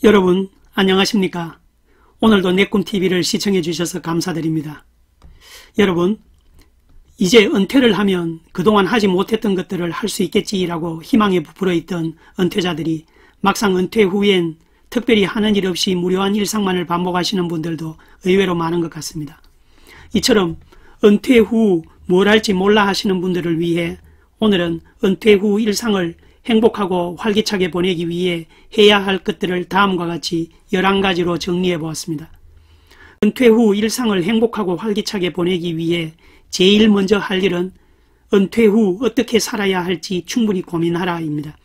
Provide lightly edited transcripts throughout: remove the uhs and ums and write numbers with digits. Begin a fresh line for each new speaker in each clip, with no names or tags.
여러분 안녕하십니까? 오늘도 내꿈TV를 시청해 주셔서 감사드립니다. 여러분, 이제 은퇴를 하면 그동안 하지 못했던 것들을 할 수 있겠지라고 희망에 부풀어 있던 은퇴자들이 막상 은퇴 후엔 특별히 하는 일 없이 무료한 일상만을 반복하시는 분들도 의외로 많은 것 같습니다. 이처럼 은퇴 후 뭘 할지 몰라 하시는 분들을 위해 오늘은 은퇴 후 일상을 행복하고 활기차게 보내기 위해 해야 할 것들을 다음과 같이 11가지로 정리해 보았습니다. 은퇴 후 일상을 행복하고 활기차게 보내기 위해 제일 먼저 할 일은 은퇴 후 어떻게 살아야 할지 충분히 고민하라 입니다.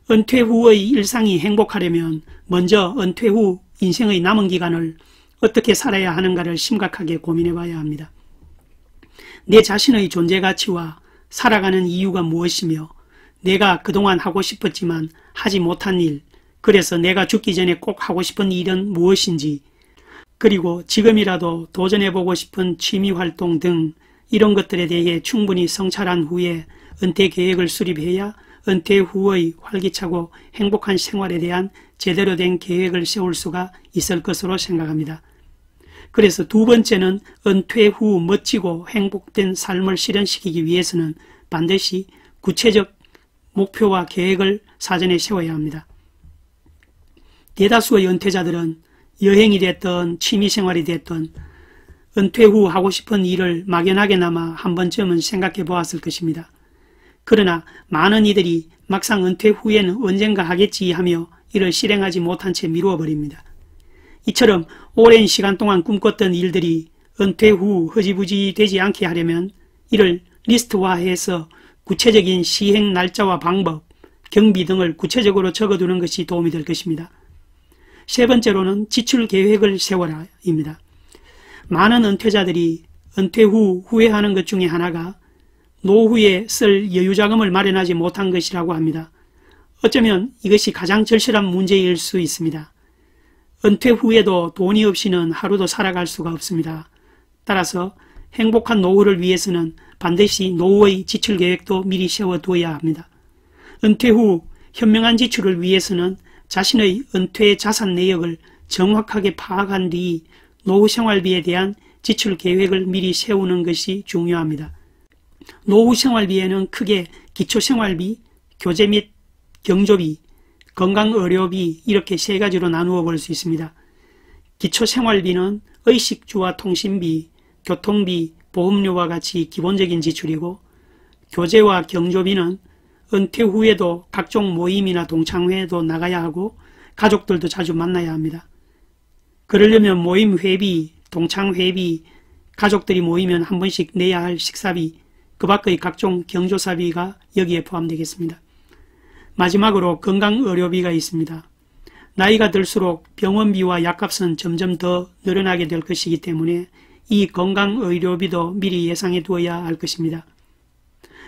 은퇴 후의 일상이 행복하려면 먼저 은퇴 후 인생의 남은 기간을 어떻게 살아야 하는가를 심각하게 고민해 봐야 합니다. 내 자신의 존재 가치와 살아가는 이유가 무엇이며 내가 그동안 하고 싶었지만 하지 못한 일, 그래서 내가 죽기 전에 꼭 하고 싶은 일은 무엇인지, 그리고 지금이라도 도전해보고 싶은 취미활동 등 이런 것들에 대해 충분히 성찰한 후에 은퇴 계획을 수립해야 은퇴 후의 활기차고 행복한 생활에 대한 제대로 된 계획을 세울 수가 있을 것으로 생각합니다. 그래서 두 번째는 은퇴 후 멋지고 행복된 삶을 실현시키기 위해서는 반드시 구체적 목표와 계획을 사전에 세워야 합니다. 대다수의 은퇴자들은 여행이 됐든 취미생활이 됐든 은퇴 후 하고 싶은 일을 막연하게나마 한 번쯤은 생각해 보았을 것입니다. 그러나 많은 이들이 막상 은퇴 후에는 언젠가 하겠지 하며 이를 실행하지 못한 채 미루어 버립니다. 이처럼 오랜 시간 동안 꿈꿨던 일들이 은퇴 후 흐지부지 되지 않게 하려면 이를 리스트화해서 구체적인 시행 날짜와 방법, 경비 등을 구체적으로 적어두는 것이 도움이 될 것입니다. 세 번째로는 지출 계획을 세워라 입니다. 많은 은퇴자들이 은퇴 후 후회하는 것 중에 하나가 노후에 쓸 여유자금을 마련하지 못한 것이라고 합니다. 어쩌면 이것이 가장 절실한 문제일 수 있습니다. 은퇴 후에도 돈이 없이는 하루도 살아갈 수가 없습니다. 따라서 행복한 노후를 위해서는 반드시 노후의 지출 계획도 미리 세워두어야 합니다. 은퇴 후 현명한 지출을 위해서는 자신의 은퇴 자산 내역을 정확하게 파악한 뒤 노후 생활비에 대한 지출 계획을 미리 세우는 것이 중요합니다. 노후 생활비에는 크게 기초생활비, 교재 및 경조비, 건강의료비 이렇게 세 가지로 나누어 볼 수 있습니다. 기초생활비는 의식주와 통신비, 교통비, 보험료와 같이 기본적인 지출이고, 교재와 경조비는 은퇴 후에도 각종 모임이나 동창회에도 나가야 하고 가족들도 자주 만나야 합니다. 그러려면 모임 회비, 동창회비, 가족들이 모이면 한 번씩 내야 할 식사비, 그 밖의 각종 경조사비가 여기에 포함되겠습니다. 마지막으로 건강의료비가 있습니다. 나이가 들수록 병원비와 약값은 점점 더 늘어나게 될 것이기 때문에 이 건강의료비도 미리 예상해 두어야 할 것입니다.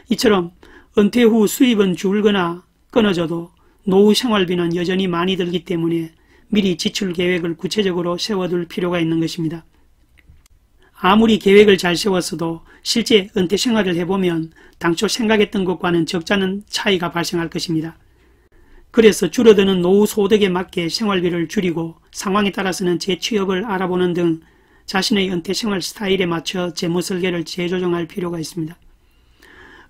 이처럼 은퇴 후 수입은 줄거나 끊어져도 노후 생활비는 여전히 많이 들기 때문에 미리 지출 계획을 구체적으로 세워둘 필요가 있는 것입니다. 아무리 계획을 잘 세웠어도 실제 은퇴 생활을 해보면 당초 생각했던 것과는 적잖은 차이가 발생할 것입니다. 그래서 줄어드는 노후 소득에 맞게 생활비를 줄이고 상황에 따라서는 재취업을 알아보는 등 자신의 은퇴 생활 스타일에 맞춰 재무 설계를 재조정할 필요가 있습니다.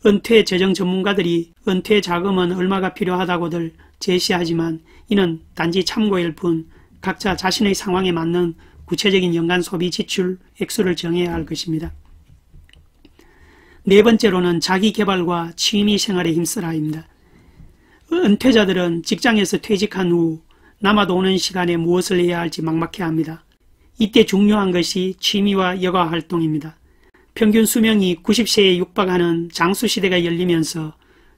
은퇴 재정 전문가들이 은퇴 자금은 얼마가 필요하다고들 제시하지만 이는 단지 참고일 뿐 각자 자신의 상황에 맞는 구체적인 연간 소비 지출 액수를 정해야 할 것입니다. 네 번째로는 자기 개발과 취미 생활에 힘쓰라입니다. 은퇴자들은 직장에서 퇴직한 후 남아도는 시간에 무엇을 해야 할지 막막해합니다. 이때 중요한 것이 취미와 여가 활동입니다. 평균 수명이 90세에 육박하는 장수시대가 열리면서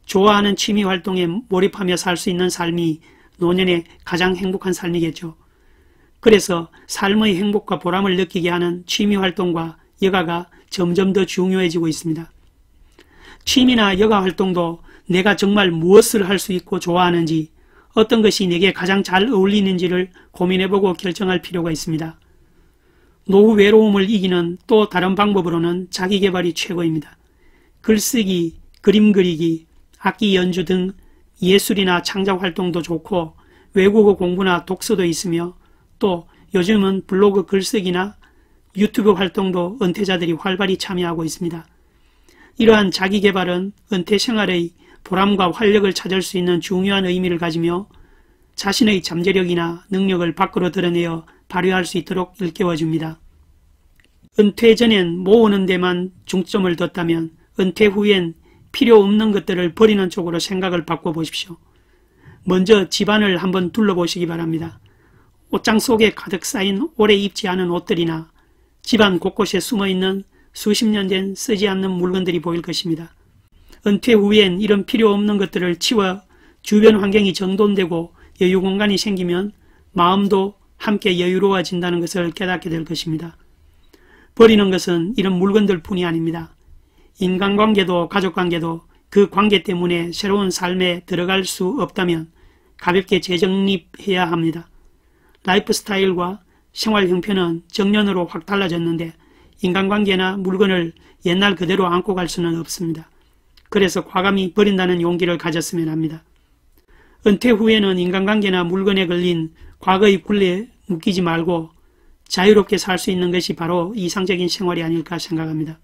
좋아하는 취미 활동에 몰입하며 살 수 있는 삶이 노년의 가장 행복한 삶이겠죠. 그래서 삶의 행복과 보람을 느끼게 하는 취미 활동과 여가가 점점 더 중요해지고 있습니다. 취미나 여가 활동도 내가 정말 무엇을 할 수 있고 좋아하는지, 어떤 것이 내게 가장 잘 어울리는지를 고민해보고 결정할 필요가 있습니다. 노후 외로움을 이기는 또 다른 방법으로는 자기개발이 최고입니다. 글쓰기, 그림 그리기, 악기 연주 등 예술이나 창작 활동도 좋고 외국어 공부나 독서도 있으며 또 요즘은 블로그 글쓰기나 유튜브 활동도 은퇴자들이 활발히 참여하고 있습니다. 이러한 자기개발은 은퇴 생활의 보람과 활력을 찾을 수 있는 중요한 의미를 가지며 자신의 잠재력이나 능력을 밖으로 드러내어 발휘할 수 있도록 일깨워줍니다. 은퇴 전엔 모으는 데만 중점을 뒀다면 은퇴 후엔 필요 없는 것들을 버리는 쪽으로 생각을 바꿔보십시오. 먼저 집안을 한번 둘러보시기 바랍니다. 옷장 속에 가득 쌓인 오래 입지 않은 옷들이나 집안 곳곳에 숨어있는 수십 년 된 쓰지 않는 물건들이 보일 것입니다. 은퇴 후엔 이런 필요 없는 것들을 치워 주변 환경이 정돈되고 여유 공간이 생기면 마음도 함께 여유로워진다는 것을 깨닫게 될 것입니다. 버리는 것은 이런 물건들 뿐이 아닙니다. 인간관계도 가족관계도 그 관계 때문에 새로운 삶에 들어갈 수 없다면 가볍게 재정립해야 합니다. 라이프 스타일과 생활 형편은 정년으로 확 달라졌는데 인간관계나 물건을 옛날 그대로 안고 갈 수는 없습니다. 그래서 과감히 버린다는 용기를 가졌으면 합니다. 은퇴 후에는 인간관계나 물건에 걸린 과거의 굴레에 묶이지 말고 자유롭게 살 수 있는 것이 바로 이상적인 생활이 아닐까 생각합니다.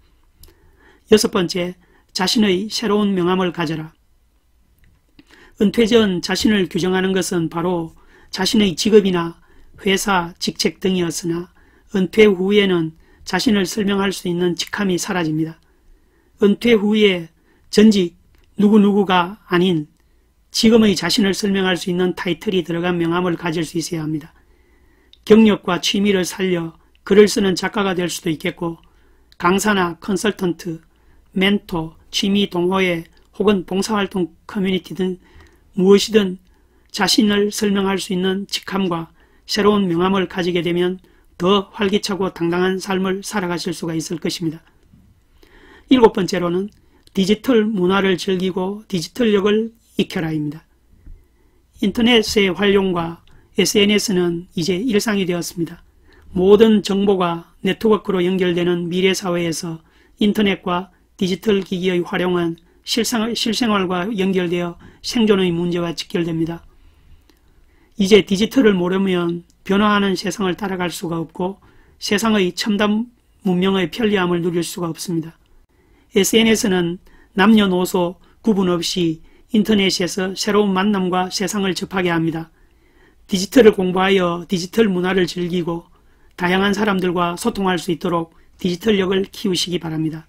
6번째, 자신의 새로운 명함을 가져라. 은퇴 전 자신을 규정하는 것은 바로 자신의 직업이나 회사, 직책 등이었으나 은퇴 후에는 자신을 설명할 수 있는 직함이 사라집니다. 은퇴 후에 전직 누구누구가 아닌 지금의 자신을 설명할 수 있는 타이틀이 들어간 명함을 가질 수 있어야 합니다. 경력과 취미를 살려 글을 쓰는 작가가 될 수도 있겠고 강사나 컨설턴트, 멘토, 취미 동호회 혹은 봉사활동 커뮤니티 등 무엇이든 자신을 설명할 수 있는 직함과 새로운 명함을 가지게 되면 더 활기차고 당당한 삶을 살아가실 수가 있을 것입니다. 7번째로는 디지털 문화를 즐기고 디지털력을 익혀라입니다. 인터넷의 활용과 SNS는 이제 일상이 되었습니다. 모든 정보가 네트워크로 연결되는 미래사회에서 인터넷과 디지털 기기의 활용은 실생활과 연결되어 생존의 문제와 직결됩니다. 이제 디지털을 모르면 변화하는 세상을 따라갈 수가 없고 세상의 첨단 문명의 편리함을 누릴 수가 없습니다. SNS는 남녀노소 구분 없이 인터넷에서 새로운 만남과 세상을 접하게 합니다. 디지털을 공부하여 디지털 문화를 즐기고 다양한 사람들과 소통할 수 있도록 디지털력을 키우시기 바랍니다.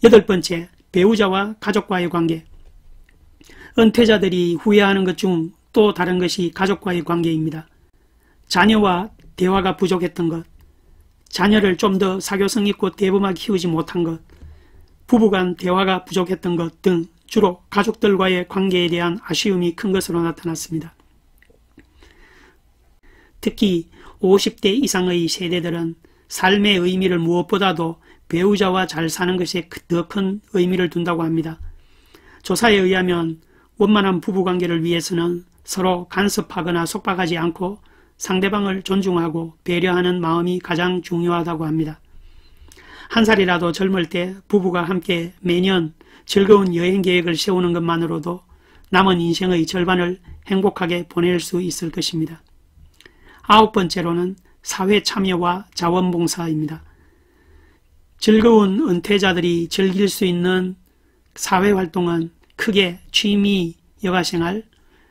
8번째, 배우자와 가족과의 관계. 은퇴자들이 후회하는 것 중 또 다른 것이 가족과의 관계입니다. 자녀와 대화가 부족했던 것, 자녀를 좀 더 사교성 있고 대범하게 키우지 못한 것, 부부간 대화가 부족했던 것 등 주로 가족들과의 관계에 대한 아쉬움이 큰 것으로 나타났습니다. 특히 50대 이상의 세대들은 삶의 의미를 무엇보다도 배우자와 잘 사는 것에 더 큰 의미를 둔다고 합니다. 조사에 의하면 원만한 부부관계를 위해서는 서로 간섭하거나 속박하지 않고 상대방을 존중하고 배려하는 마음이 가장 중요하다고 합니다. 한 살이라도 젊을 때 부부가 함께 매년 즐거운 여행 계획을 세우는 것만으로도 남은 인생의 절반을 행복하게 보낼 수 있을 것입니다. 9번째로는 사회 참여와 자원봉사입니다. 즐거운 은퇴자들이 즐길 수 있는 사회활동은 크게 취미, 여가생활,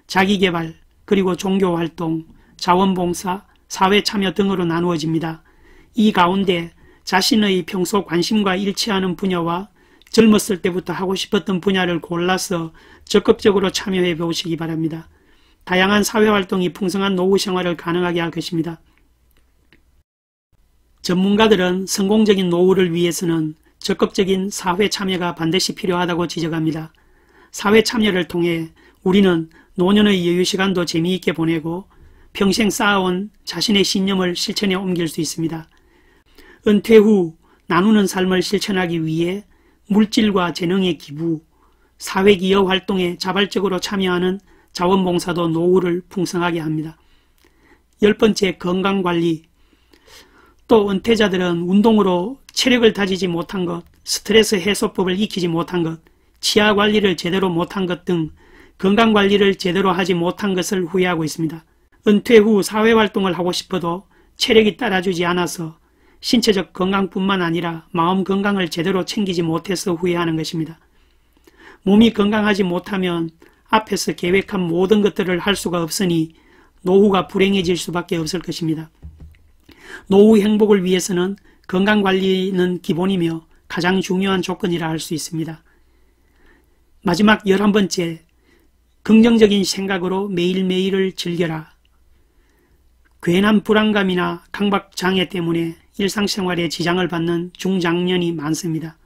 자기개발, 그리고 종교활동, 자원봉사, 사회참여 등으로 나누어집니다. 이 가운데 자신의 평소 관심과 일치하는 분야와 젊었을 때부터 하고 싶었던 분야를 골라서 적극적으로 참여해 보시기 바랍니다. 다양한 사회활동이 풍성한 노후 생활을 가능하게 할 것입니다. 전문가들은 성공적인 노후를 위해서는 적극적인 사회 참여가 반드시 필요하다고 지적합니다. 사회 참여를 통해 우리는 노년의 여유 시간도 재미있게 보내고 평생 쌓아온 자신의 신념을 실천에 옮길 수 있습니다. 은퇴 후 나누는 삶을 실천하기 위해 물질과 재능의 기부, 사회기여 활동에 자발적으로 참여하는 자원봉사도 노후를 풍성하게 합니다. 10번째, 건강관리. 또 은퇴자들은 운동으로 체력을 다지지 못한 것, 스트레스 해소법을 익히지 못한 것, 치아 관리를 제대로 못한 것 등 건강관리를 제대로 하지 못한 것을 후회하고 있습니다. 은퇴 후 사회활동을 하고 싶어도 체력이 따라주지 않아서 신체적 건강뿐만 아니라 마음 건강을 제대로 챙기지 못해서 후회하는 것입니다. 몸이 건강하지 못하면 앞에서 계획한 모든 것들을 할 수가 없으니 노후가 불행해질 수밖에 없을 것입니다. 노후 행복을 위해서는 건강관리는 기본이며 가장 중요한 조건이라 할 수 있습니다. 마지막 11번째, 긍정적인 생각으로 매일매일을 즐겨라. 괜한 불안감이나 강박장애 때문에 일상생활에 지장을 받는 중장년이 많습니다.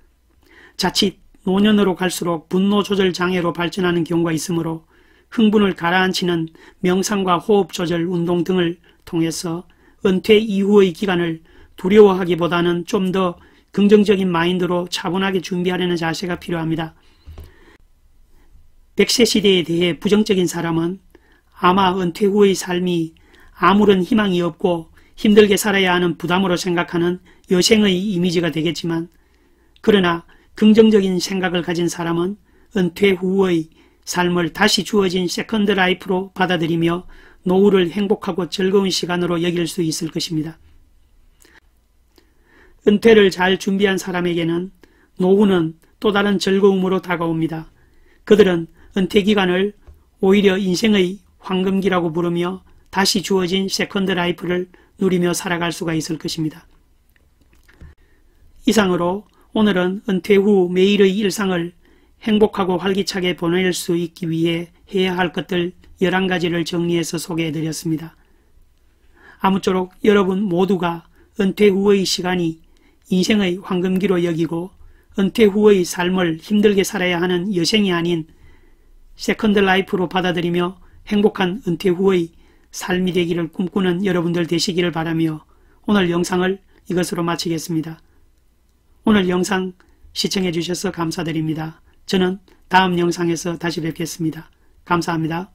자칫 노년으로 갈수록 분노조절장애로 발전하는 경우가 있으므로 흥분을 가라앉히는 명상과 호흡조절 운동 등을 통해서 은퇴 이후의 기간을 두려워하기보다는 좀 더 긍정적인 마인드로 차분하게 준비하려는 자세가 필요합니다. 100세 시대에 대해 부정적인 사람은 아마 은퇴 후의 삶이 아무런 희망이 없고 힘들게 살아야 하는 부담으로 생각하는 여생의 이미지가 되겠지만, 그러나 긍정적인 생각을 가진 사람은 은퇴 후의 삶을 다시 주어진 세컨드 라이프로 받아들이며 노후를 행복하고 즐거운 시간으로 여길 수 있을 것입니다. 은퇴를 잘 준비한 사람에게는 노후는 또 다른 즐거움으로 다가옵니다. 그들은 은퇴 기간을 오히려 인생의 황금기라고 부르며 다시 주어진 세컨드 라이프를 누리며 살아갈 수가 있을 것입니다. 이상으로 오늘은 은퇴 후 매일의 일상을 행복하고 활기차게 보낼 수 있기 위해 해야 할 것들 11가지를 정리해서 소개해드렸습니다. 아무쪼록 여러분 모두가 은퇴 후의 시간이 인생의 황금기로 여기고 은퇴 후의 삶을 힘들게 살아야 하는 여생이 아닌 세컨드 라이프로 받아들이며 행복한 은퇴 후의 삶이 되기를 꿈꾸는 여러분들 되시기를 바라며 오늘 영상을 이것으로 마치겠습니다. 오늘 영상 시청해 주셔서 감사드립니다. 저는 다음 영상에서 다시 뵙겠습니다. 감사합니다.